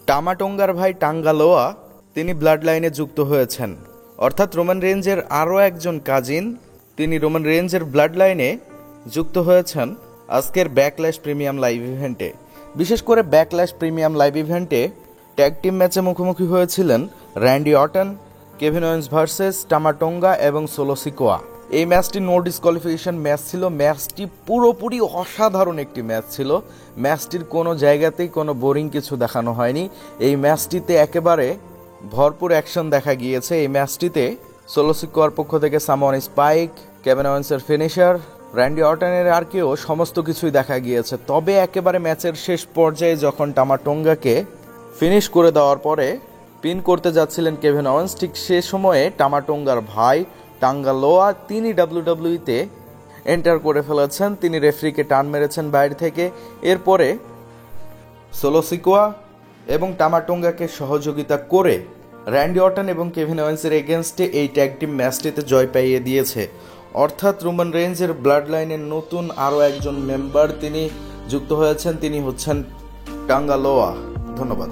টামাটোঙ্গার ভাই টাঙ্গালোয়া তিনি ব্লাড লাইনে যুক্ত হয়েছেন, অর্থাৎ রোমান রেঞ্জের আরও একজন কাজিন তিনি রোমান রেঞ্জের ব্লাড লাইনে যুক্ত হয়েছেন আজকের ব্যাকল্যাশ প্রিমিয়াম লাইভ ইভেন্টে। বিশেষ করে ব্যাকল্যাশ প্রিমিয়াম লাইভ ইভেন্টে ট্যাগ টিম ম্যাচে মুখোমুখি হয়েছিলেন Randy Orton, Kevin Owens versus Tama Tonga এবং সোলো সিকোয়া। এই ম্যাচটি নো ডিসকোয়ালিফিকেশন ম্যাচ ছিল। ম্যাচটি পুরোপুরি অসাধারণ একটি ম্যাচ ছিল। ম্যাচটির কোনো জায়গাতেই কোনো বোরিং কিছু দেখানো হয়নি। এই ম্যাচটিতে একেবারে ভরপুর অ্যাকশন দেখা গিয়েছে। এই ম্যাচটিতে সোলো সিকোয়ার পক্ষ থেকে সামন স্পাইক, কেভিন ওয়েন্সের ফিনিশার, র্যান্ডি অর্টনের আর কেউ সমস্ত কিছুই দেখা গিয়েছে। তবে একেবারে ম্যাচের শেষ পর্যায়ে যখন টামাটোঙ্গাকে ফিনিশ করে দেওয়ার পরে পিন করতে যাচ্ছিলেন কেভিন ওয়েন্স, ঠিক সে সময়ে টামাটোঙ্গার ভাই টাঙ্গালোয়া তিনি ডাব্লিউডাব্লিউইতে এন্টার করে ফেলেছেন। তিনি রেফারিকে টান মেরেছেন বাইরে থেকে। এরপরে সোলো সিকোয়া এবং টামাটোঙ্গাকে সহযোগিতা করে র্যান্ডি অর্টন এবং কেভিন ওয়েন্সের এগেনস্টে এই ট্যাগ টিম ম্যাচটিতে জয় পাইয়ে দিয়েছে। অর্থাৎ রোমান রেঞ্জের ব্লাড লাইনের নতুন আরও একজন মেম্বার তিনি যুক্ত হয়েছেন, তিনি হচ্ছেন টাঙ্গালোয়া। ধন্যবাদ।